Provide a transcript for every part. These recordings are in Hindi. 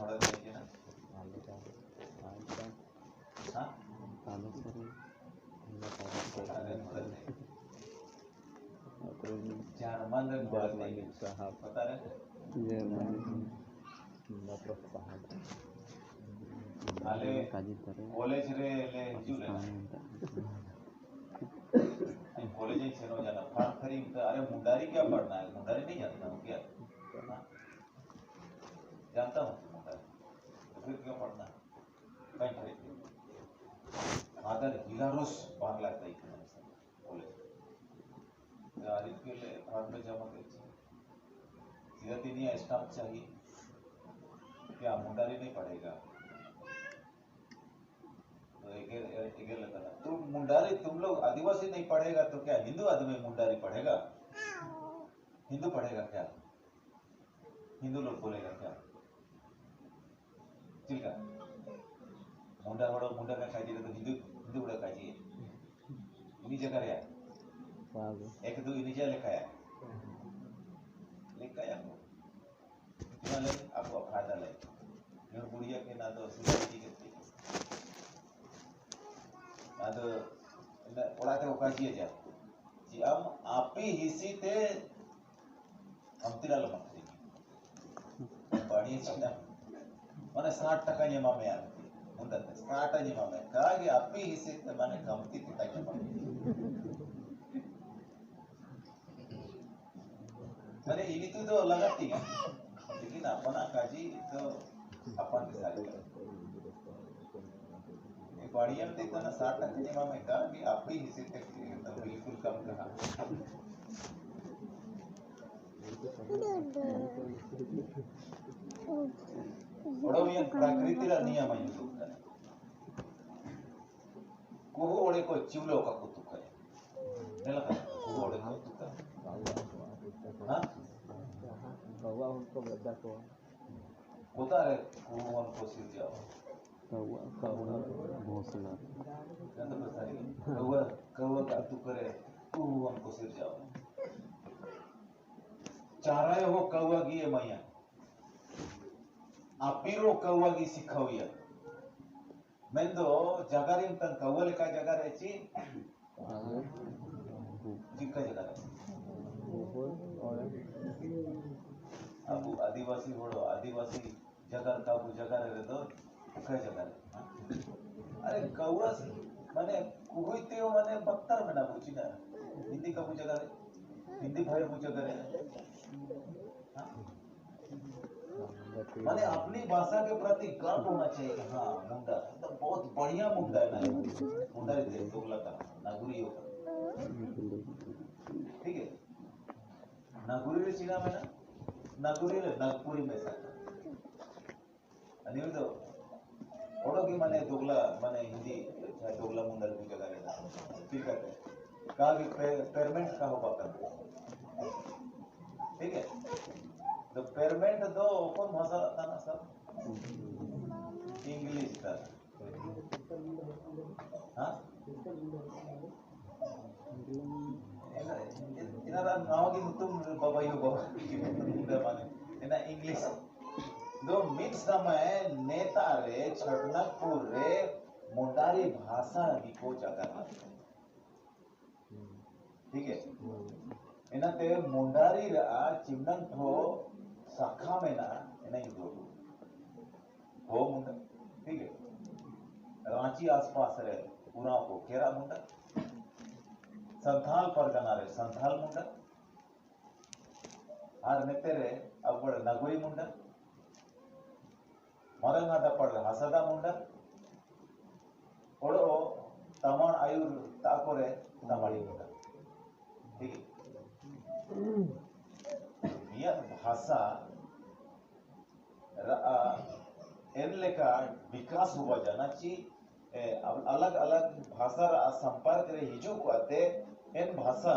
थोड़ा देखिए ना हाँ जर्मन पता है आले कॉलेज रे ले हिजुले कॉलेज ही से जाना फॉर्म खरी अरे मुंडारी क्या पढ़ना है मुंडारी नहीं जानता हूँ क्या जानता हूँ मुंडारी तो फिर क्यों पढ़ना कहीं खरीद आदर हिलारोस बांग्ला कहीं कॉलेज आरिफ के लिए फॉर्म में जमा कर सीधा तीन स्टाफ चाहिए क्या मुंडारी नहीं पढ़ेगा तो मुंडारी तुम लोग आदिवासी नहीं पढ़ेगा तो क्या हिंदू आदमी मुंडारी पढ़ेगा हिंदू पढ़ेगा क्या हिंदू लोग बोलेगा क्या ठीक है मुंडा बड़ो मुंडा का खाई तो हिंदू हिंदू बड़ा खाई इन्हीं जगह रहा एक दो इन्हीं जगह लिखाया आपको फायदा ले बुढ़िया के ना तो सिद्धांत ಅದು ಒಳಗೆ ಅವಕಾಶ ಇದೆ जी हम आप ही हिस्सी थे हम तिराल मंत्री बड़ी चीज़ माने 60% नियमा में आती मुंडा 60% नियमा में कहा कि आप ही हिस्सी थे माने कमती थी ताकि अरे ini तो लगाती है लेकिन अपना काजी तो अपन के साथ बढ़िया में देखता ना 60% नियमा में कहा कि आप ही हिस्से तक तो बिल्कुल कम कहा बड़ो ये प्रकृति रा नियम है ये लोग कोहो ओड़े को चिवलो का कुतुक है नहीं लगा कोहो ओड़े को कुतुक हाँ कौवा उनको बद्दा को होता है कोहो उनको सिर जाओ कौवा घोंसला जानते हो सारी कौवा कौवा का तू करे कोहो उनको सिर जाओ चाराय हो कौवा की ये मैया अपिरो कौवा की सिखाविया मैं तो जगारी तन कौवा लेका जगा रहे ची जिक्का जगा रहे अब आदिवासी बोलो आदिवासी जगह का वो जगह रहे तो क्या जगह रहे अरे कौवा माने कुहुईते हो माने बत्तर में ना पूछी ना हिंदी का वो जगह रहे हिंदी भाई वो जगह रहे माने अपनी भाषा के प्रति गर्व होना चाहिए कि हाँ मुंडा तो बहुत बढ़िया मुंडा है ना मुंडा ही तो लगा नागुरी होगा ठीक है नागुरी रे चीना में ना नागुरी रे नागपुरी में सा अनिल तो ओडो की माने दोगला माने हिंदी दोगला मुंडा की जगह रहना ठीक है कहाँ की पेरमेंट का हो पाता ठीक है तो पेरमेंट दो कौन भाषा था ना सब इंग्लिश था हाँ इनारा नाव की तुम बाबा यो बाबा की माने इना इंग्लिश दो मिक्स समय नेता रे छटनापुर रे मुंडारी भाषा की को जगह ठीक है इना ते मुंडारी रा चिमनन थो शाखा में ना इना युद्धो हो मुंडा ठीक है रांची आसपास रे पूरा को केरा मुंडा संथाल परगना रे संथाल मुंडा आर नेते रे अब नगुरी मुंडा मरंगादा पड़ हसदा मुंडा ओड़ो तमण आयुर ताकोरे तमड़ी मुंडा ठीक है भाषा इन लेका विकास हुआ जाना ची अलग अलग भाषा संपर्क रे हिजू को आते इन भाषा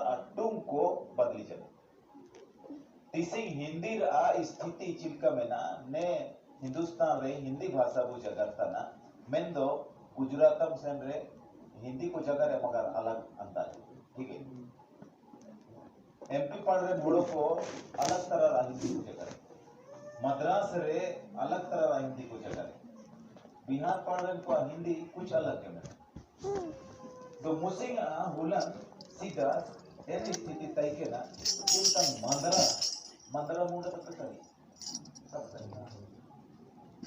अटुम को बदली जाना तीसरी हिंदी रा स्थिति चिल्का में ना ने हिंदुस्तान रे हिंदी भाषा वो जगह था ना मैं तो गुजरातम सेन रे हिंदी को जगह रे मगर अलग अंदाज ठीक है एमपी पढ़ रहे बूढ़ों को अलग तरह हिंदी को जगह मद्रास रे अलग तरह हिंदी को जगह बिहार पढ़ने को हिंदी कुछ अलग है मैं तो मुसिंग हुलन सीधा ऐसी स्थिति तय के ना चिंता मंदरा मुंडा तक करी सब करी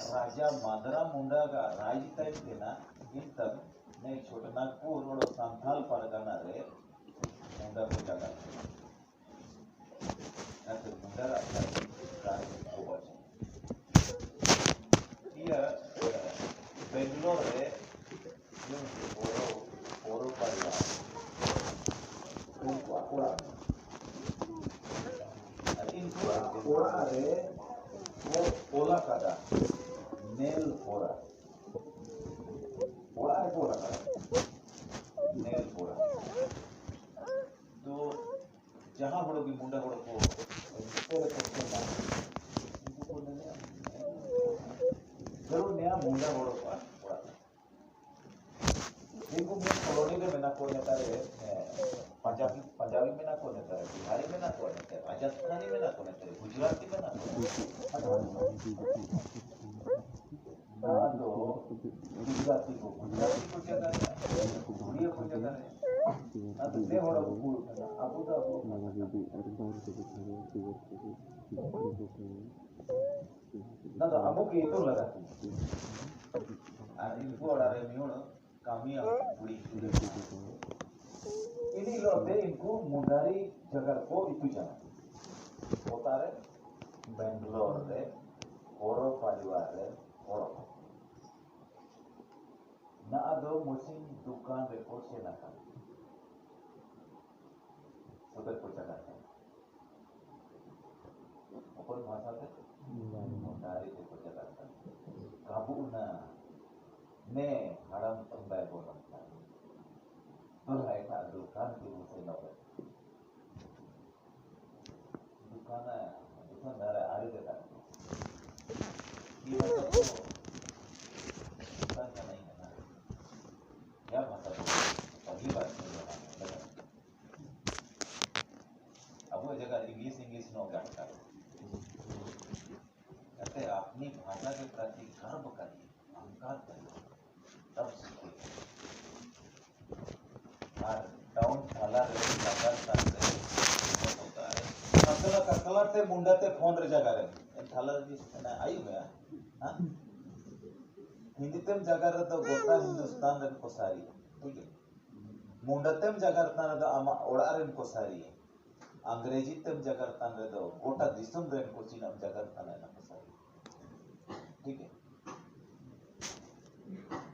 राजा मंदरा मुंडा का राज तय के ना इन तक नहीं छोटा नागपुर और संथाल परगना रे मुंडा को जगह ना तो मुंडा राजा राज को बचा ये बेंगलोर रे ओरो परिवार उनको अकोड़ा इनको अकोड़ा रे वो ओला काटा नेल फोड़ा ओला है फोड़ा काटा नेल फोड़ा तो जहाँ बड़ो भी मुंडा बड़ो को ओले करते ना इनको बोलने नहीं जरूर नया मुंडा बड़ो का फोड़ा इनको मैं कॉलोनी में ना कोई नेता है पंजाबी में ना कोई नेता है बिहारी में ना कोई नेता है राजस्थानी में ना कोई नेता है गुजराती में ना कोई तो गुजराती को क्या करें उड़िया को क्या करें अब दे बड़ा फूल अबू दाबू ना तो अबू की तो लगाती इनको और आरे मियों कामिया बुरी ini loh deh इनको मुंडारी जगह को itu जाना होता है बेंगलोर रे ओरो परिवार रे ओरो ना दो मुसिंग दुकान रे को से ना कर सुबह को जगह है अपन भाषा से मुंडारी को जगह है काबू ना ने हराम तंबाई बोलता तो है ना दुकान की मुझे नौकर दुकान मेरा आरी देता है ये मतलब तो दुकान का नहीं है ना क्या भाषा तो पहली बार सुन रहा हूँ अब वो जगह इंग्लिश नो क्या होता है कहते अपनी भाषा के प्रति गर्व करिए अहंकार करिए तब सीखिए डाउन थाला रे जाकर तांते होता है असला ककला ते मुंडा ते फोन रे जगह रे थाला जिस ना आई गया हां हिंदी तेम जगह रे तो गोटा हिंदुस्तान रे को सारी ठीक है मुंडा तेम जगह रे तो आमा ओड़ा रे को सारी अंग्रेजी तेम जगह रे तो गोटा दिसम रे को चीनम जगह रे ना को सारी ठीक है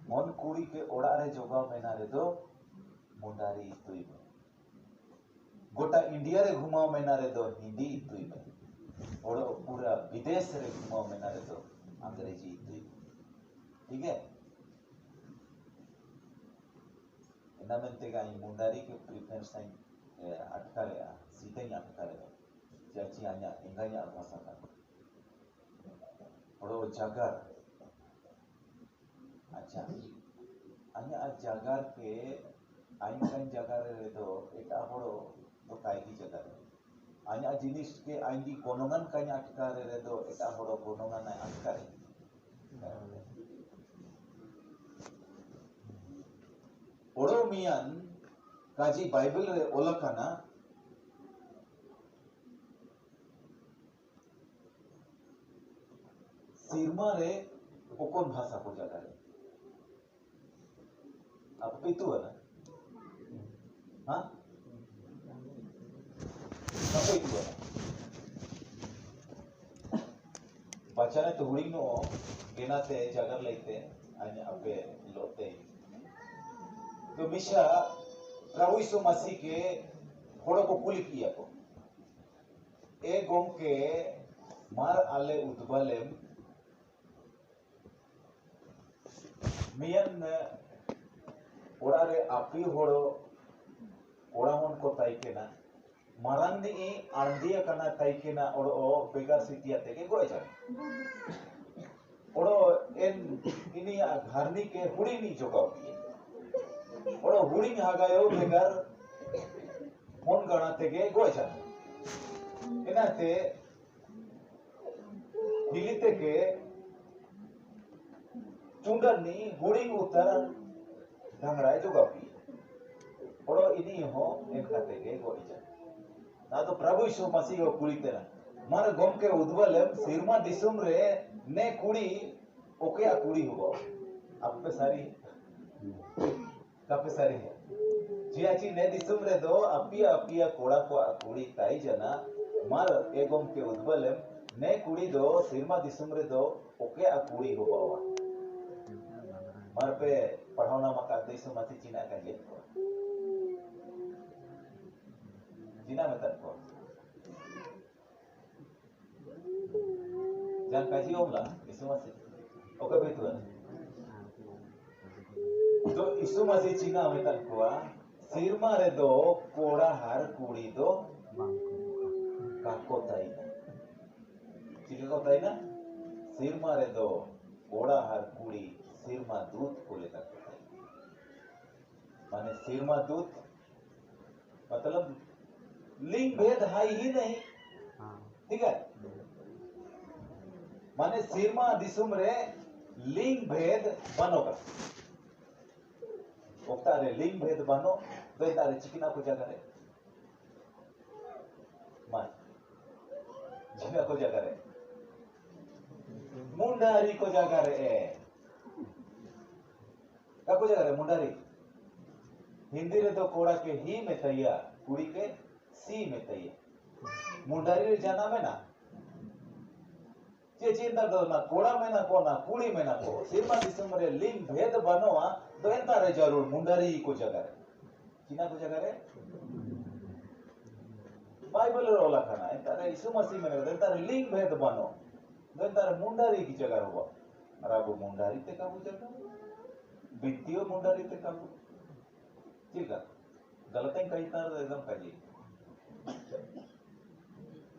मन कुड़ी के ओड़ा रे जोगा मेना रे तो मुंडारी इतुई में गोटा इंडिया रे घुमाओ में ना रे दो हिंदी इतुई में और पूरा विदेश रे घुमाओ में ना रे दो अंग्रेजी इतुई ठीक है इना में ते गाई मुंडारी के प्रेफरेंस टाइम अटकाले सीधे ही अटकाले जाची आन्या इंगाया भाषा का और जागर अच्छा आन्या जागर के आइन काइन जगह रे तो एटा बड़ो तो काय की जगह रे आइन जिनिस के आइन दी गोनोंगान काइन अटका रे तो एटा बड़ो गोनोंगान अटका रे ओरो मियान काजी बाइबल रे ओलकाना सिरमा रे ओकोन भाषा को जगह रे अब पितु है ना हाँ apa itu bang? Bacaan itu huling no, genate jagar leite, hanya apa lote. तो मिशा प्रभु यीशु मसीह के घोड़ों को कुली किया को ए गोम के मार आले उद्बलेम मियन ओरारे आपी घोड़ो ओरामन को ताइके ना मारांदी आंदिया करना ताइके ना और ओ बेकार सिटिया तेके गोए जाए और इन इन्हीं घरनी के हुड़ी नहीं जोगाव किए और हुड़ी हागायो बेकार मन गणा तेके गोए जाए इनाते hilite ke chundani huding utar dhangrai jo gapi oro ini ho enkate ke gorija na to prabhu Yishu Masih ko kulite na mar gom ke udwalem sirma disum re ne kudi oke a kudi hobo appe sari kape sari hai जियाची ने दिसुम रे दो अपिया अपिया कोड़ा को कुड़ी ताई जना मार एगोम के उद्बलम ने कुड़ी दो सिरमा दिसुम रे दो ओके आ कुड़ी हो बावा मार पे पढ़ावना मका दिसुम माती चीना का जेत को चीना में तक को जान काजी ओमला दिसुम माती ओके बेतुआ तो यीशु मसीह चीना में तक को सिरमा रे दो कोड़ा हार कुड़ी दो काको ताईना चिका को ताईना सिरमा रे दो कोड़ा हार कुड़ी सिरमा दूध को लेकर माने सिरमा दूध मतलब लिंग भेद है ही नहीं ठीक है माने सिरमा दिसुम रे लिंग भेद बनोगा ओक्तारे लिंग भेद बनो दो तारे चिकना को जगह रे मान जिना को जगह रे मुंडारी को जगह रे का को जगह रे मुंडारी हिंदी रे तो कोड़ा के ही में तैया कुड़ी के सी में तैया मुंडारी रे जाना में ना जे चिंता दो ना कोड़ा में ना को ना कुड़ी में ना को सिरमा दिसम रे लिंग भेद बनोवा तो एंतारे जरूर मुंडारी को जगह रे किना को जगह रे बाइबल रो लखना एंतारे यीशु मसीह में एंतारे लिंग भेद बनो तो एंतारे मुंडारी की जगह हो अराबो मुंडारी ते काबू जगह बित्तियो मुंडारी ते काबू ठीक है गलत है कहीं तार एकदम काजी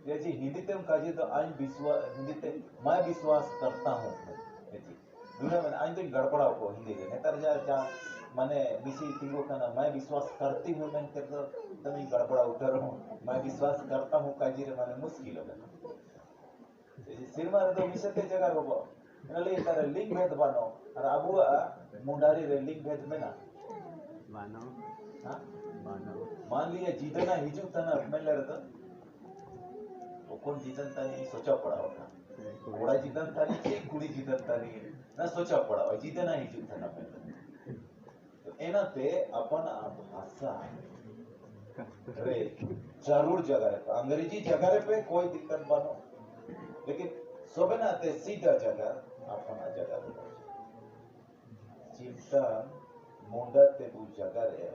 ये जी हिंदी ते काजी तो आज विश्वास हिंदी ते मैं विश्वास करता हूं ये जी दुनिया में आज तो गड़बड़ा को हिंदी रे नेतर जा माने मिसी तिंगो कना मैं विश्वास करती हूं मैं कर तो तमी गड़बड़ा उतर हूं मैं विश्वास करता हूं काजी रे माने मुश्किल होगा सिरमा रे तो मिसते जगह होबो नले तारे लिंग भेद बनो और अबु मुंडारी रे लिंग भेद में ना मानो हां मानो मान लिया जीतना हिजू तना मेले रे तो कौन जीतन तानी सोचा पड़ा होगा घोड़ा जीतन तानी के कुड़ी जीतन तानी ना सोचा पड़ा और जीतना ही जीतना पहले तो एना ते अपन भाषा रे जरूर जगह रे अंग्रेजी जगह रे पे कोई दिक्कत बनो लेकिन सोबना ते सीधा जगह अपन जगह रे चिंता मुंडा ते बु जगह रे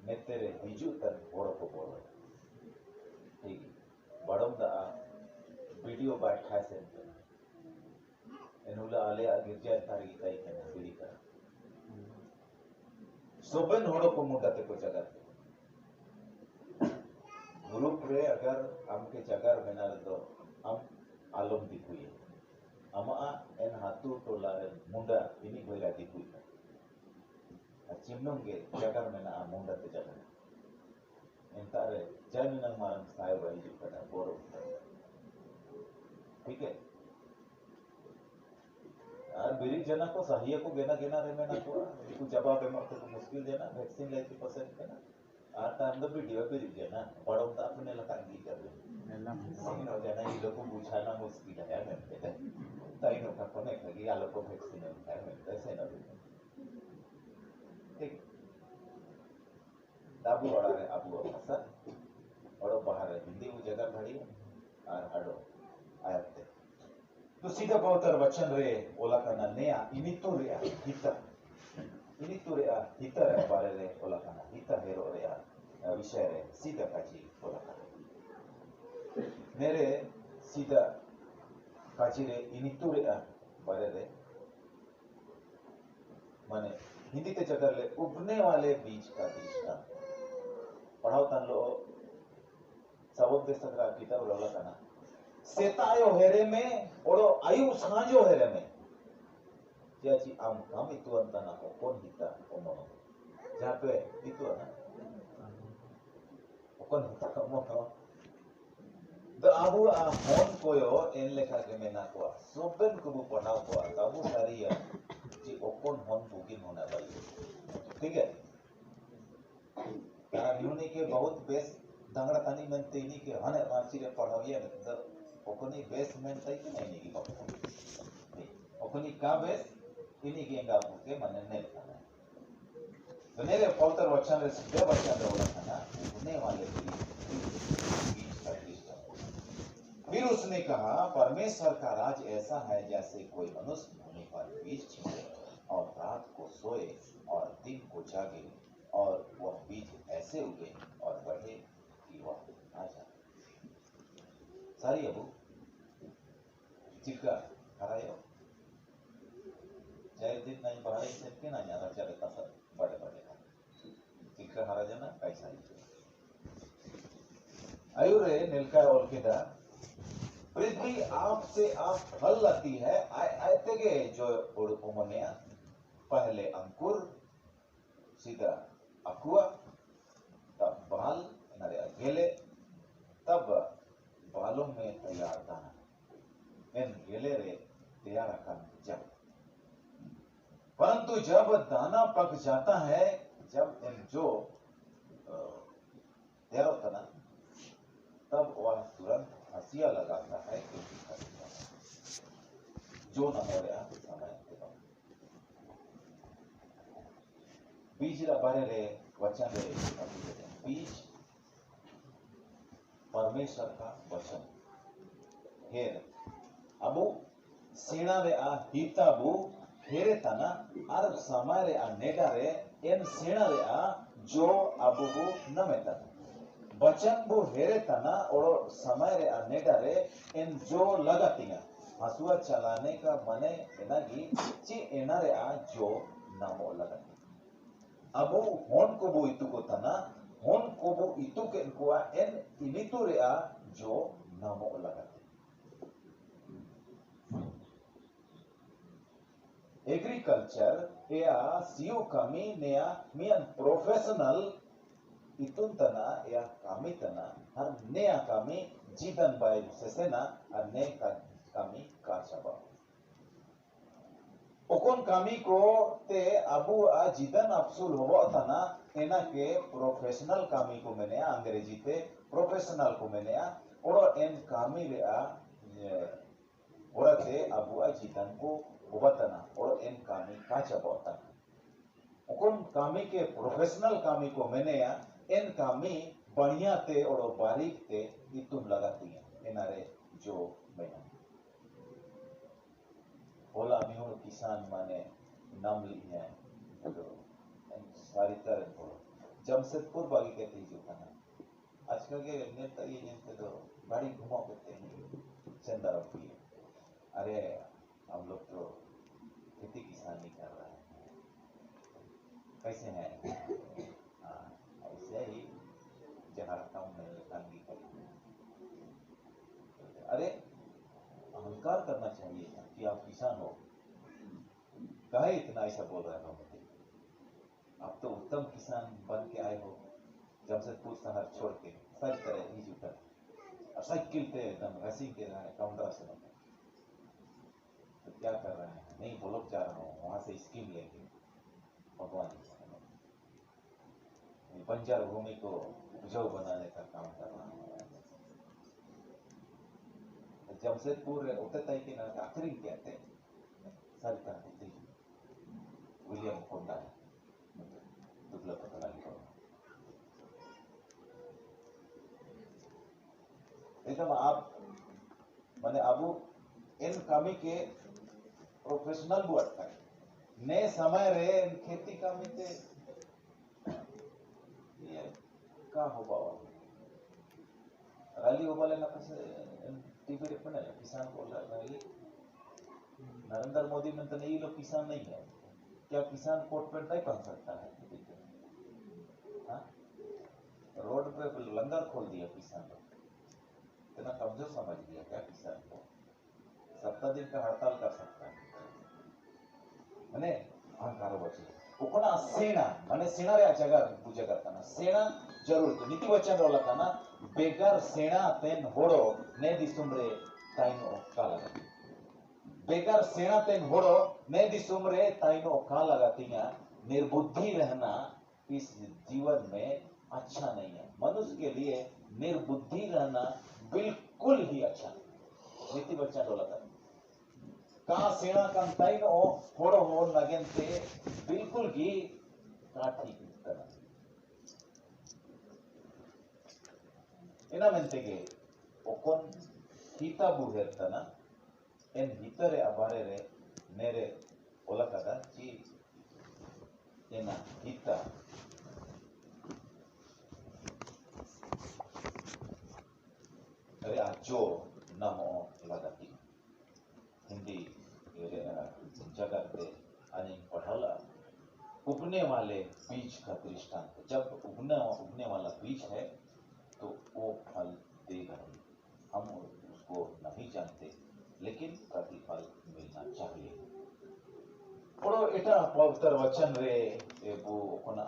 ने तेरे हिजू तन बोड़ को बोल ठीक बड़म दा वीडियो बैठा से एनुला आले गिरजा तारी ताई के बीड़ी का सोबन होड़ो को मुंडा ते को जगह ग्रुप रे अगर हमके जगह बना तो हम आलम दिखुई अमा एन हाथू टोला रे मुंडा इनी कोइला दिखुई चिमनों के जगह में मुंडा ते जगह एंतारे जमीन मारन साय वही जुकड़ा बोरो ठीक है यार बिरिक जना को सहिया को गेना गेना रे में ना को जवाब है मत तो मुश्किल देना वैक्सीन लेके पसंद करना आ टाइम द वीडियो बिरिक जना बड़ो तो अपने लगा की कर दे सिंह हो जाना ये लोग को बुझाना मुश्किल है मैं कहता ताई नो का कोने लगी आ लोग को वैक्सीन है मैं ऐसे ना ठीक दाबू बड़ा रे अबू भाषा बड़ो बाहर है हिंदी वो जगह घड़ी और हड़ो आयते तो सीधा पवित्र वचन रे ओला करना नया इनितो रे हिता रे बारे रे ओला करना हिता हेरो रे विषय रे सीधा काजी ओला करना मेरे सीधा काजी रे इनितो रे बारे रे माने हिंदी के जगह ले उगने वाले बीज का दृष्टांत पढ़ाओ तन लो सबक दे सकरा किताब रोला कना सेतायो हेरे में ओरो आयु सांजो हेरे में जाची आम काम इतु अंतना को कौन हिता ओमनो जहां पे इतु ना कौन हिता ओमनो तो abu hon koyo en leka ke mena ko soben kubu panaw ko abu sariya ji okon hon bugin hona bali ठीक है यूनी के बहुत बेस दंगड़ा तानी में तेनी के हने माची रे पढ़ाविया मतलब ओकनी बेस में तई के नहीं की बात ओकनी का बेस इनी के इंगा के मने ने लिखा तो नेरे पौतर वचन रे दे वचन रे बोला था ना उन्हें वाले फिर उसने कहा परमेश्वर का राज ऐसा है जैसे कोई मनुष्य भूमि पर बीज छिड़के और रात को सोए और दिन को जागे और वह बीज ऐसे उगे और बढ़े कि वह आ जाए सारी अबू चिक्का हरायो जय दिन नहीं बाहर से के ना यार चले तस बड़े बड़े चिक्का हरा जाना कैसा ही आयुरे नीलका और किदा पृथ्वी आपसे आप फल लाती है आयते के जो उमनिया पहले अंकुर सीधा अकुआ तब बाल नरे गेले तब बालों में तैयार दाना इन गेले रे तैयार कर जब परंतु जब दाना पक जाता है जब इन जो तैयार होता ना तब वह तुरंत हंसिया लगाता है क्योंकि जो न हो रहा समय बीज बारे रे वचन रे बीज परमेश्वर का वचन हेर अबू सेना रे आ हिताबू हेरे तना आर समय रे आ नेडा रे एन सेना रे आ जो अबू नमेता वचन बो हेरे तना और समय रे आ नेडा रे एन जो लगातिया हसुआ चलाने का मने एनागी ची एना रे आ जो नामो लगाती अबू होन को बो इतु को तना होन को बो इतु के इनकोआ एन इनितु रे आ जो नामो लगाती एग्रीकल्चर या सीओ कमी नेया मियन प्रोफेशनल इतुन तना या कमी तना हर नेया कमी जीवन बाय सेसेना और ने का कमी काचबा ओकोन कमी को ते अबू आ जीवन अफसुल होबो तना एना के प्रोफेशनल कमी को मैंने अंग्रेजी ते प्रोफेशनल को मैंने और एन कमी रे आ औरते अबू आ जीवन को होबतना और एन कमी काचबा तना ओकोन कमी के प्रोफेशनल कमी को मैंने एन कमी बढ़िया ते और बारीक ते इतुम लगाती है एनारे जो मैंने बोला मिहों किसान माने नाम ली है तो सारी तरह बोलो जमशेदपुर बागी कहते जो खाना आजकल के नेता ये नेता तो गाड़ी घुमा करते हैं चंदा रखी है अरे हम लोग तो खेती किसानी कर रहे हैं कैसे हैं ऐसे ही जहारता हूँ मैं कांगी करी अरे अहंकार करना चाहिए कि आप किसान हो कहे इतना ऐसा बोल रहे हो मुझे आप तो उत्तम किसान बन के आए हो जमशेदपुर शहर छोड़ के सारी तरह ही जुटा और साइकिल पे एकदम रैसिंग के रहे काउंटर से तो क्या कर रहे हैं नहीं बोलो जा रहा हूँ वहां से स्कीम लेके भगवान बंजर भूमि को उपजाऊ बनाने का काम कर रहा हूँ जमशेदपुर उतर तय के नाम आखिरी कहते हैं सारी तरह होती विलियम कोंडा दुबला पता नहीं करो एकदम आप माने अबू इन कमी के प्रोफेशनल बुआट का ने समय रे खेती कमी ते ये का हो बाबा रैली होबा लेना कैसे टीवी रे पण किसान बोल रहा है नरेंद्र मोदी में तो नहीं लोग किसान नहीं है क्या किसान कोट पैंट नहीं पहन सकता है हाँ रोड पे लंगर खोल दिया किसान लोग इतना कमजोर समझ लिया क्या किसान को 70 दिन का हड़ताल कर सकता है मैंने अहंकार बचे कोकोना सेना मैंने सेना रे जगह पूजा करता ना सेना जरूर तो नीति वचन रोला था ना बेगार सेना तेन होड़ो ने दिसुम रे ताइनो का लगा बेगार सेना तेन होड़ो ने दिसुम रे ताइनो का लगातिया निर्बुद्धि रहना इस जीवन में अच्छा नहीं है। मनुष्य के लिए निर्बुद्धि रहना बिल्कुल ही अच्छा नहीं। नीति बच्चा डोला था का सेना kan taino होड़ो हो लगेंते बिल्कुल ही का ठीक करना ena mentege okon hita buhertana en hitare abarere nere olakada chi ena hita re ajo namo lagati Hindi जगत पे अनेक पढ़ला उगने वाले बीज का दृष्टांत। जब उगने वाला बीज है तो वो फल देगा। हम उसको नहीं जानते लेकिन प्रतिफल मिलना चाहिए। और इटा पवित्र वचन रे वो कोना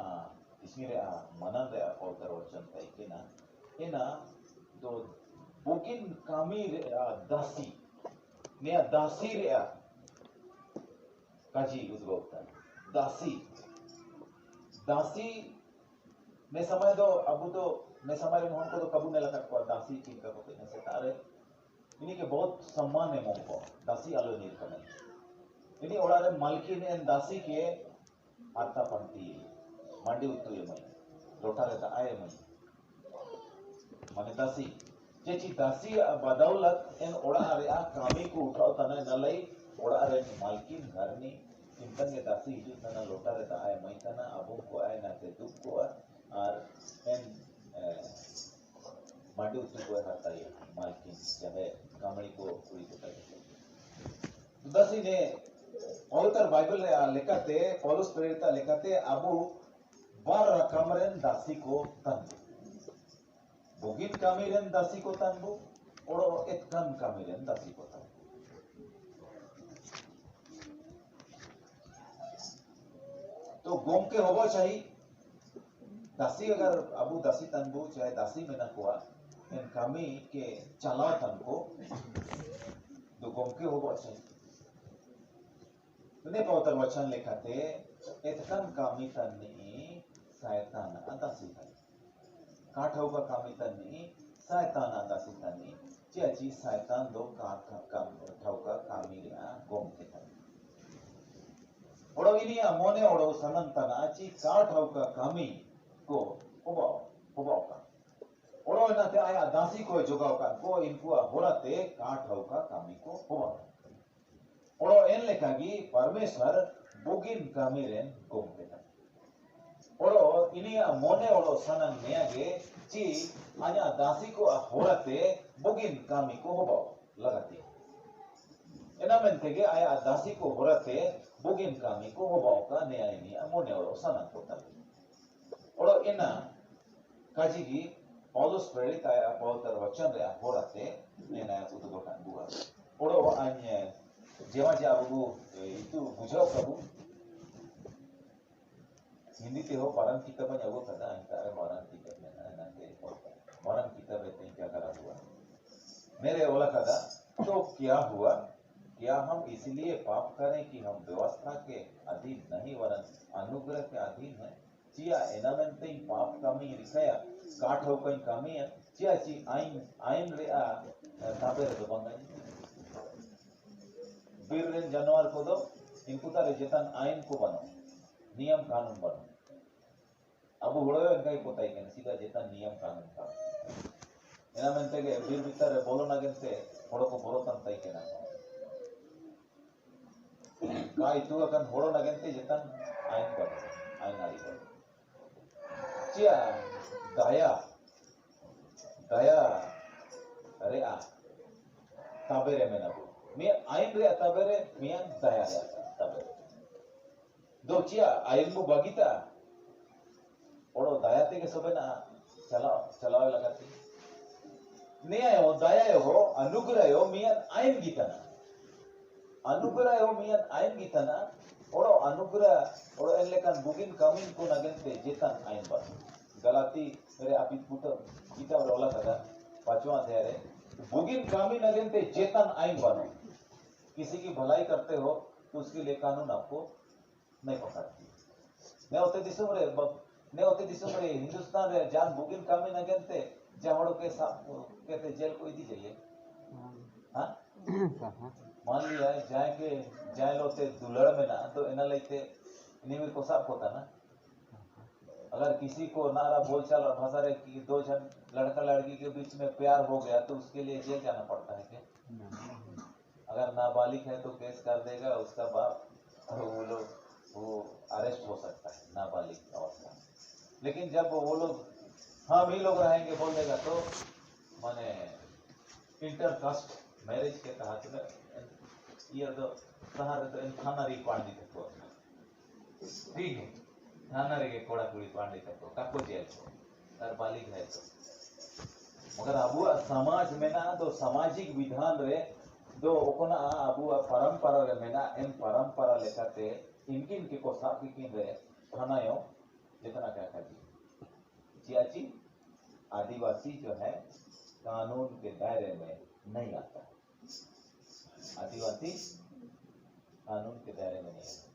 इसमें रे मनन रे पवित्र वचन ताई के ना एना दो बुकिन कामी रे दासी ने दासी रे काजी उद्भवता दासी दासी ने समय दो अब तो ने समय में हमको तो कबू ने लगा को दासी चिंता को ने से तारे इन्हीं के बहुत सम्मान है मोको दासी आलो नीर कने इन्हीं ओड़ारे मालकी ने दासी के आता पंती मांडी उत्तु ये मई लोटारे ता आए मई माने दासी जेची दासी बदौलत इन ओड़ारे कामी को उठाओ तना नलई ओड़ारे मालकिन घरनी चिंतन दासी हिजू तना लोटारे ता आए मई तना अबू को आए ना ते दुख को और इन मांडी उत्तु को हरता है मालकिन जब कामड़ी को पूरी को तक दासी ने पवित्र बाइबल लेखते पौलुस प्रेरित लेखते अबू बार कामरेन दासी को तन बुगिन कामिरेन दासी को तनबू और एतकन कामिरेन दासी को तन तो गोम के होबो चाहिए दासी अगर अबू दासी तनबू चाहे दासी में ना हुआ इन कामी के चला तन को तो गोम के होबो चाहिए ने पवित्र वचन लेखते एतकन कामी तन्नी शैतान दासी तन काठौका कामी तन्नी शैतान दासी तन्नी चेची शैतान दो काठौका कामी रे गोम के तन्नी ओड़ो इनिया मोने ओड़ो सनंतना ची काठौका कामी को होबाओ का ओड़ो इनाते आया दासी को जोगाओ का को इनको होराते काठौका कामी को होबाओ ओड़ो एन लेखागी परमेश्वर बुगिन कामी रेन गोम के तन्नी ओड़ो इनिया मोने ओड़ो सनन नेयागे ची आया दासी को होराते बुगिन कामी को होबाओ लगाती एना मेंतेगे आया दासी को होराते बुगिन कामी को होबाओ का नेया इनिया मोने ओड़ो सनन को तन्नी ओड़ो एना काजी की पौलुस प्रेरित आया पवित्र वचन रे होराते नेना उद्गोटान बुआ ओड़ो आन्य जेवा जे अबू itu बुझाओ कबू हिंदी ते हो पारन किताब में अबू कदा अंतर पारन किताब में ना ते पारन किताब में क्या करा हुआ मेरे ओला कदा तो क्या हुआ क्या हम इसलिए पाप करें कि हम व्यवस्था के अधीन नहीं वरन अनुग्रह के अधीन हैं चिया एनामेंटे पाप कमी रिसाया काट हो कहीं कमी है चिया ची आइन रे ताबे रे बंगाई बीरन जानवर को दो इनको तारे जेतन आइन को बनो नियम कानून बनो अब हुड़ो इनका ही पोता ही कहने सीधा जेतन नियम कानून का एना मेंते के बीर भीतर बोलो ना गेंते हुड़ो को बोलो तंता ही कहना का इतु अकन हुड़ो ना गेंते जेतन आइन बनो आइन आरी बनो चिया दया अरे ताबेरे में ना मैं आइन रे ताबेरे मियां दया रे ताबेरे दो चिया आइन बु बगीता ओड़ो दया ते के सबे ना चलावे लगाती न्याय हो दया हो अनुग्रह हो मियां आइन गीतना अनुग्रह हो मियां आइन गीतना ओड़ो अनुग्रह ओड़ो एलेकन बुगिन कमिन को नगनते जेतन आइन बस गलाती मेरे अपित पुत्र kita berolah kada पांचवा अध्याय रे बुगिन कामी नगेंते चेतन आइन बनो किसी की भलाई करते हो तो उसके लिए कानून आपको नहीं पकड़ती ने होते दिसुम रे हिंदुस्तान रे जान बुगिन कामी नगेंते जहाड़ो के साथ कहते जेल को इदी जाइए हां मान लिया जाए लोते दुलड़ में ना तो इना लेते निमिर को साफ होता ना अगर किसी को नारा बोलचाल और भाषा रे कि दो जन लड़का लड़की के बीच में प्यार हो गया तो उसके लिए जेल जाना पड़ता है क्या अगर नाबालिग है तो केस कर देगा उसका बाप वो अरेस्ट हो सकता है नाबालिग अवस्था लेकिन जब वो लोग हम ही लोग रहेंगे बोल देगा तो माने इंटरकास्ट मैरिज के तहत में ये तो थाना री पांडी तक ठीक है थाना रे कोड़ा कुड़ी पांडी तक काको जेल को और बालिग है तो मगर अबू समाज में ना तो सामाजिक विधान रे दो ओकोना अबू परंपरा रे में ना इन परंपरा लेकाते इनकिन के को साथ किन रे थानायो जितना क्या करती चियाची आदिवासी जो है कानून के दायरे में नहीं आता आदिवासी कानून के दायरे में नहीं आता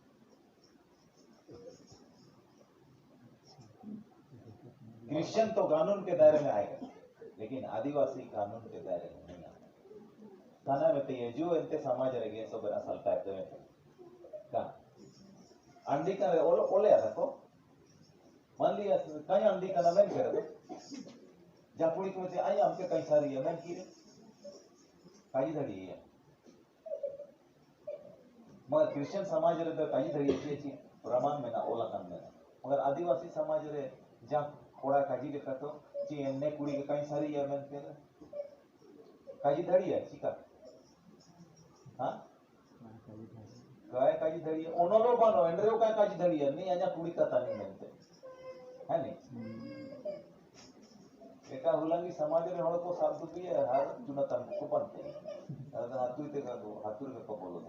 क्रिश्चियन तो कानून के दायरे में आएगा लेकिन आदिवासी कानून के दायरे में नहीं आता थाना में तो ये जो इनते समाज रहेंगे सब बड़ा साल टाइप में का अंडी का ओले आता को मान लिया कहीं अंडी का नाम नहीं करे जापुड़ी को से आई हमके कहीं सारी है मैं की काजी धड़ी है मगर क्रिश्चियन समाज रे तो काजी धड़ी है ची प्रमाण में ना ओला काम में मगर आदिवासी समाज रे जा थोड़ा काजी देखा तो ची एने कुड़ी के कहीं सारी है मैं के काजी धड़ी है चिका हां काय काजी धड़ी है ओनोलो बानो एंड्रो काय काजी धड़ी है नहीं आजा कुड़ी का तानी बनते है नहीं एका हुलंगी समाज रे होड़ को साथ भी है हर चुनता को बनते अगर हाथुते का दो हाथुर के को बोलो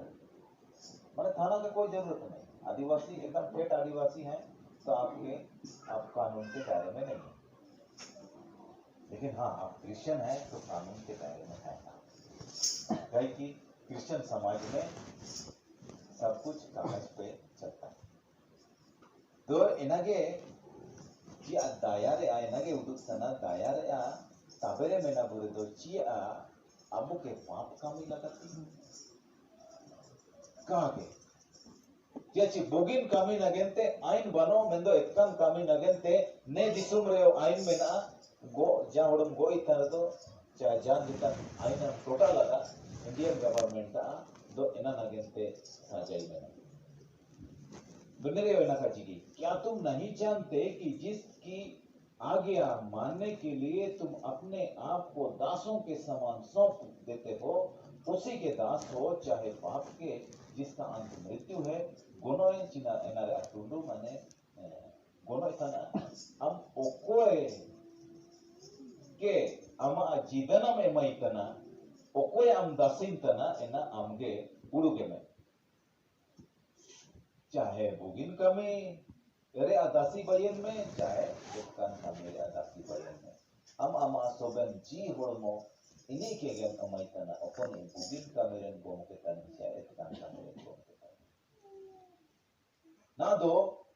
माने थाना का कोई जरूरत नहीं आदिवासी एकदम ठेठ आदिवासी हैं तो आप कानून के दायरे में नहीं है लेकिन हाँ आप क्रिश्चियन हैं तो कानून के दायरे में है कहीं की क्रिश्चियन समाज में सब कुछ कागज पे चलता है तो इनागे ची दायारे आ इनागे उदुक सना दायारे आ ताबेरे में ना बुरे दो ची अबू के पाप कामी लगती कागे ची बोगिन कामी नगेंते आइन बनो मेंदो एकन कामी नगेंते ने दिसुम रे आइन में ना गो जा होडम गो इतना तो चा जान जितना आइन टोटल लगा इंडियन गवर्नमेंट का दो इना नगेंते साजाई में दुनिया रे ना काजी क्या तुम नहीं जानते कि जिसकी आज्ञा मानने के लिए तुम अपने आप को दासों के समान सौंप देते हो उसी के दास हो चाहे पाप के जिसका अंत मृत्यु है गोनोय चिना एनारे अटुंडु माने गोनोय तना हम ओकोय के अमा जीवनम एमई तना ओकोय हम दासिन तना एना आमगे उड़ुगे में चाहे बुगिन कमी रे आदासी बयन में चाहे दुकान कमी रे आदासी बयन में हम अमा सोबन जी होड़मो इन्हीं के गेम अमई तना ओकोने बुगिन कमी रे गोम के तन चाहे दुकान कमी रे गोम ना दो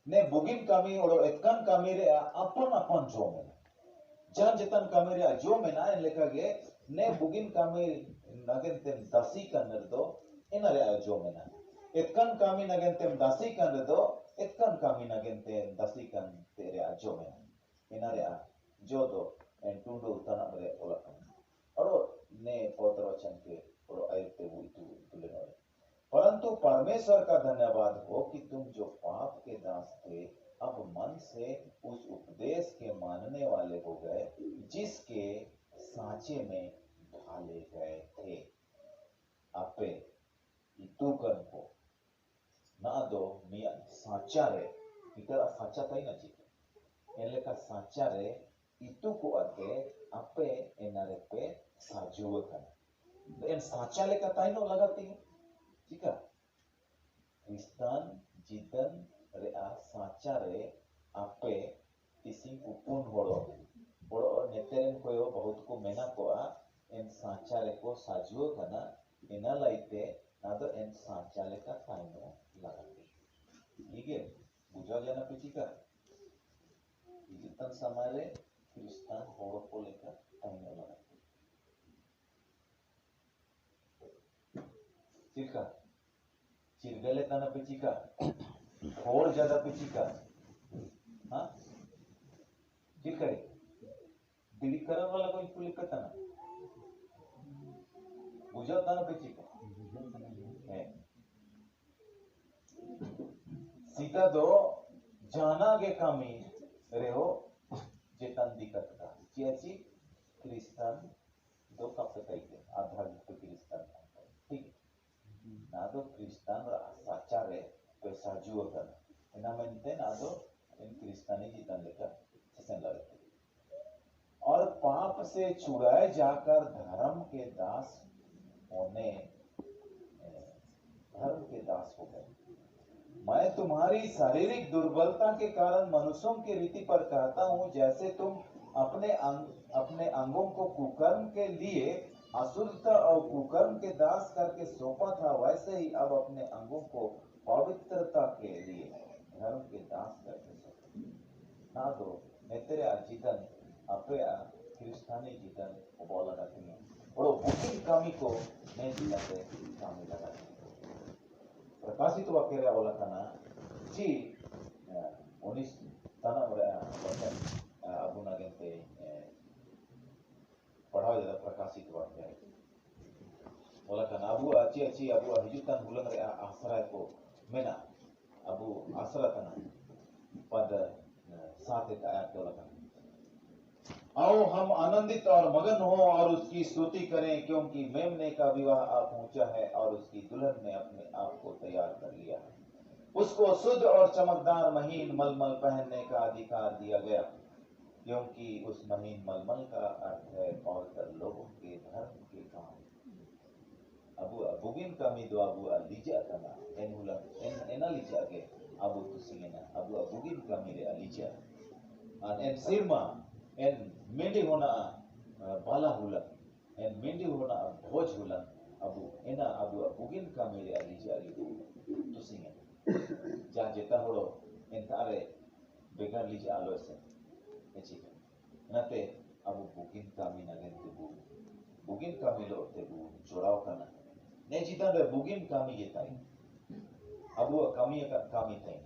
ने बुगिन कमी और एतकन कमी रे अपन अपन जो में जान जतन कमी रे जो में ना लेखा गे ने बुगिन कमी नगन तेम दसी कनर दो इन रे जो में ना एतकन कमी नगन तेम दसी कनर दो एतकन कमी नगन तेम दसी कन तेरे जो में इन रे जो दो एन टुंडो तना रे ओला और ने पोतरोचन के और आयते वो तुले नो परंतु परमेश्वर का धन्यवाद हो कि तुम जो पाप के दास थे अब मन से उस उपदेश के मानने वाले हो गए जिसके सांचे में ढाले गए थे आपे इतुकन को ना दो मिया सांचा रे इतर सांचा ताई ना जी एले का सांचा रे इतु को आके आपे एनारे पे साजुव कर इन सांचा ले का ताई नो लगाती है ठीक है क्रिस्तान जीतन रे आ सांचा रे आपे किसी को पूर्ण mena koa en sanchare ko sajuo kana ena laite nado en sanchale ka taino lagati ige buja jana pichika ijitan samare kristan horo ko leka taino lagati चिरका चिरगले तना पिचिका और ज्यादा पिचिका हाँ चिरकरे दिली करन वाला कोई पुलिस का तना बुझा तना पिचिका है सीता दो जाना के कामी रेहो जेतन दिक्कत का चेची क्रिस्तान दो कपताई के आधार क्रिस्तान ठीक नादो क्रिस्तान साचारे पैसा जुआ करना इना मेंटे नादो इन क्रिस्तानी जीतन लेकर ससेन लगे और पाप से छुड़ाए जाकर धर्म के दास होने धर्म के दास हो गए मैं तुम्हारी शारीरिक दुर्बलता के कारण मनुष्यों की रीति पर कहता हूँ जैसे तुम अपने अंगों को कुकर्म के लिए अशुद्धता और कुकर्म के दास करके सौंपा था वैसे ही अब अपने अंगों को पवित्रता के लिए धर्म के दास करके सौंपा ना दो मैं तेरे जीतन अपने क्रिस्तानी जीतन को बोला करती हूँ और बुकिंग कामी को मैं जीतते कामी लगाती हूँ प्रकाशित वाक्य बोला था ना जी 19 तना अबू नागेंते पढ़ाओ जरा प्रकाशित वाक्य बोला था ना अबू अच्छी अच्छी अबू हिजुतान बुलन रे आश्रय को मेना अबू आश्रय था ना पद 7 आयत बोला था आओ हम आनंदित और मगन हो और उसकी स्तुति करें क्योंकि मेमने का विवाह आ पहुंचा है और उसकी दुल्हन ने अपने आप को तैयार कर लिया है उसको शुद्ध और चमकदार महीन मलमल पहनने का अधिकार दिया गया क्योंकि उस महीन मलमल का अर्थ है पवित्र लोगों के धर्म के काम अबू बुगिन कमी दो अबू अलीजा कना एना लीजा के अबू तुसिना अबू बुगिन कमी रे अलीजा एन सिरमा एन मेंडी होना बाला हुला एन मेंडी होना भोज हुला अबू एना अबू बुगिन कमी रे अलीजा अली तुसिना जा जेता होड़ो एन तारे बेगार लीजा आलो से Ecika. Nate abu bukin kami nagen tebu. Bukin kami lo tebu jorau kana. Ne jitan re bukin kami yetai. Abu kami kami tai.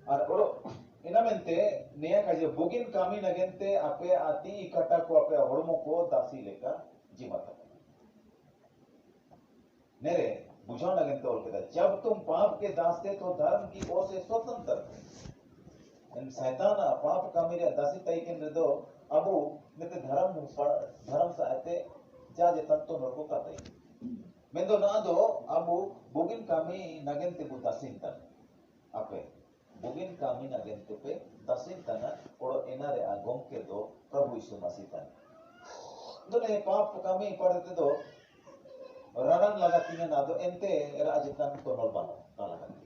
Ar oro enamente nea kaje bukin kami nagen te ape ati ikata ko ape hormo ko dasi leka jimata. नेरे बुझाओ Nagen तोल के जब तुम पाप के दास थे तो धर्म की ओर से स्वतंत्र शैतान पाप का मेरे दासी तई के दो अबू नेते धर्म से आते जा जेतन तो नरको का तई मैं दो ना दो अबू बुगिन कामी नगन ते बुदासिन तन आपे बुगिन कामी नगन ते पे दासिन तन और एनारे आगम के दो प्रभु यीशु मसीह तन दो ने पाप कामी पड़ते दो रणन लगाती है ना दो एंते राजतन तो नल बनो ना लगाती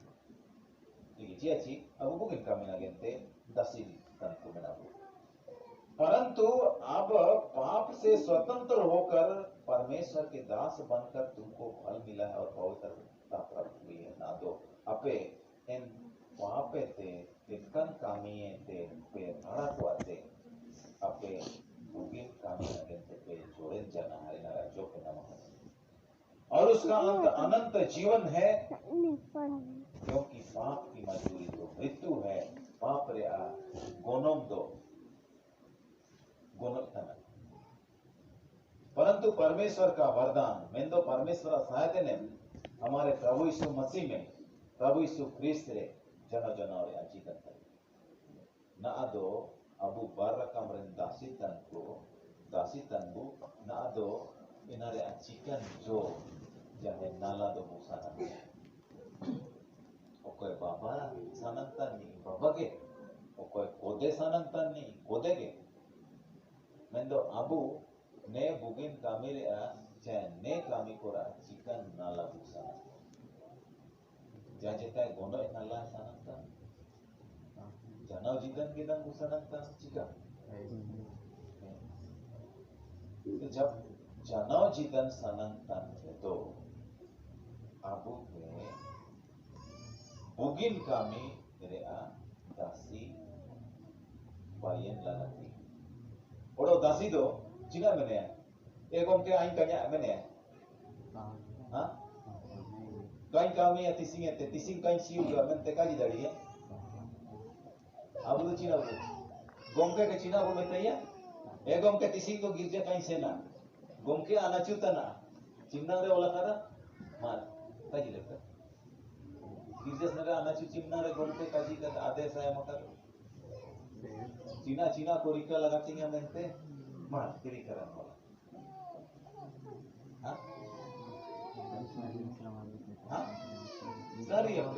जी अच्छी अब बुकिंग कमी लगेंते दसी तंतु में नाबू परंतु अब पाप से स्वतंत्र होकर परमेश्वर के दास बनकर तुमको फल मिला है और पवित्रता प्राप्त हुई है ना दो अपे इन पापे ते इनकन कामी ते पे भाड़ा को आते अपे बुकिंग कामी लगेंते पे जोड़े जाना है ना जो के नाम और उसका अंत अनंत जीवन है क्योंकि पाप की मजदूरी तो मृत्यु है पाप रे गोनोम दो गोनोत्थन परंतु परमेश्वर का वरदान मैं तो परमेश्वर सहायता ने हमारे प्रभु यीशु मसीह में प्रभु यीशु ख्रिस्त रे जन और अजीतन ना दो अबू बार कमरन दासी तन ना दो इनारे अचिकन जो जहे नाला दो Musanah ओकोय Baba sanantan ni babage okoy kode sanantan ni kodege mendo abu ne bugin kamire a jan ne kami kora chikan nala busana jajeta gono nala sanantan janau jitan gidan busanantan chika तो जब जनाव जीतन सनन तन तो abu ke bugin kami rea dasi bayen lalati odo dasi do cina mene e gomke ain kanya mene ha kain kami ya tising kain siu ga men te kaji dari ya abu do cina bu gomke ke cina bu betaya e gomke tising do girja kain sena gomke anachutana cina re ola kara mal kaji lekta girja snara anachu cina re gomke kaji ka आदेश है मकर चीना चीना को रिक्का लगाती हैं मेंते मार किरी करन वाला हाँ हाँ सारी अब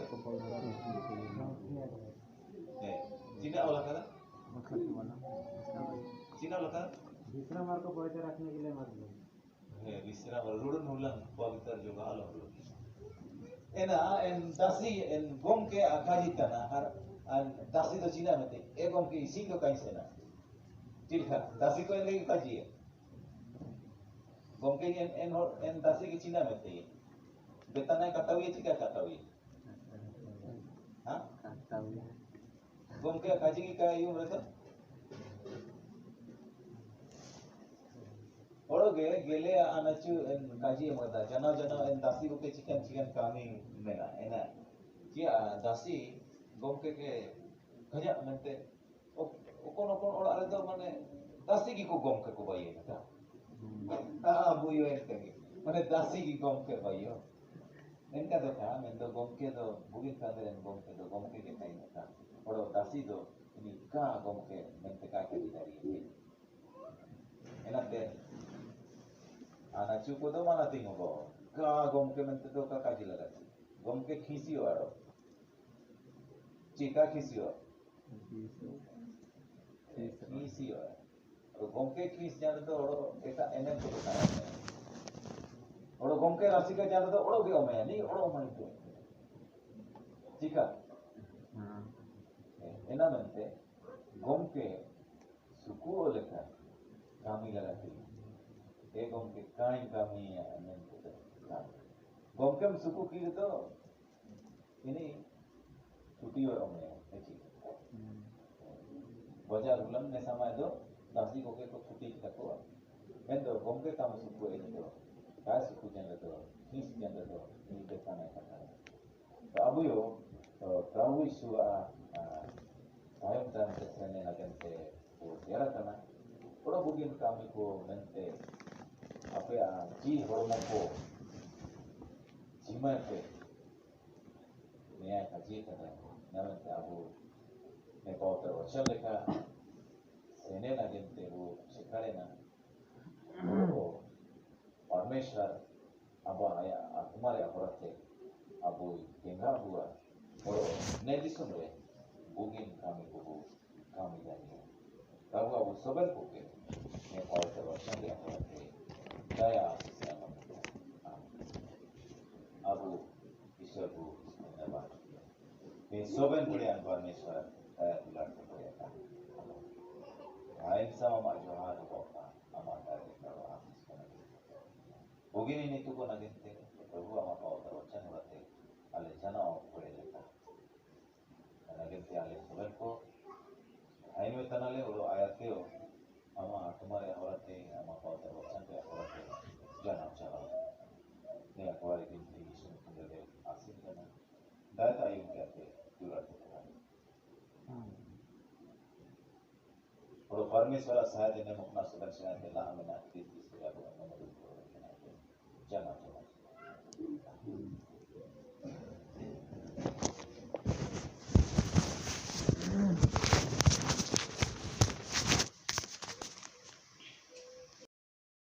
चीना वाला करा चीना वाला करा दूसरा मार को पवित्र रखने के लिए मत लो विश्राम वाला रुड़न हुलन पवित्र जो गाल हो एना एन दासी एन गोम के आकाजी तना हर दासी तो चीना में थे एक गोम के इसी को कहीं से ना ठीक है दासी को लेके काजी है गोम के एन दासी की चीना में थे बेतना कटा हुई थी क्या कटा हुई हाँ गोम के काजी की क्या यूं रहता ओरोगे गेले अनचु एन काजी मदा जना जना एन दासी को के चिकन कामी मेना एना किया दासी गोमके के खजा मनते ओकोन ओड़ा रे दो माने दासी की को गोमके को बाई ना बुयो एते माने दासी की गोमके बाईयो एनका दो था मेन दो गोमके दो बुगिन कादे एन गोमके के काई ना ओड़ो दासी दो ini ka गोमके मेनते का के दिदारी एनाते anak cukup tu mana tengok kau, kau gomke mentu tu kau kaji lagi, gomke khisi waro, cika khisi waro, gomke khis jangan tu orang kita enak tu kan, orang gomke rasi ka jangan tu orang dia omeh ni orang omeh tu, cika, enak mente, gomke suku oleh kan, kami lagi. गमके काई कमी है गमके में सुकु की तो ini छुट्टी हो रहा है ऐसी बाजार उलन ने समय दो दासी को के को छुट्टी की तको मैं तो गमके काम सुकु है तो काय सुकु जन तो किस जन तो ini देखा नहीं करता तो अब यो प्रभु यीशु सायं जान से सेने लगन से वो तेरा करना थोड़ा बुगिन काम को मनते apa ji hormon ko jima ke ne ay kaji kada naman ta abu ne pautar wachal lekha sene na gente wo shikare na wo परमेश्वर अब आया तुम्हारे अपराधे अब केंगा हुआ और ने दिसुन रे बुगिन कामी को कामी जानी तब अब सबल को के ने pautar wachal lekha daya abu isyabu nama ini soben berian Parmeshwar daya tular kepada lain sama mak Johan bapa amat dari kalau habis begini ini tu pun agak penting Prabhu amat kau teruskan berarti alih jana boleh lepas agak penting alih soben ko ini betul alih ulo ayat teo ama तुम्हारे औरते ama kau teruskan ke औरते jangan cakap ni aku hari ini isu kendali asing kan data ayam kata jual tu kan kalau Parmeshwar saya ini mukna sudah saya telah menakdir istri aku menurut jangan cakap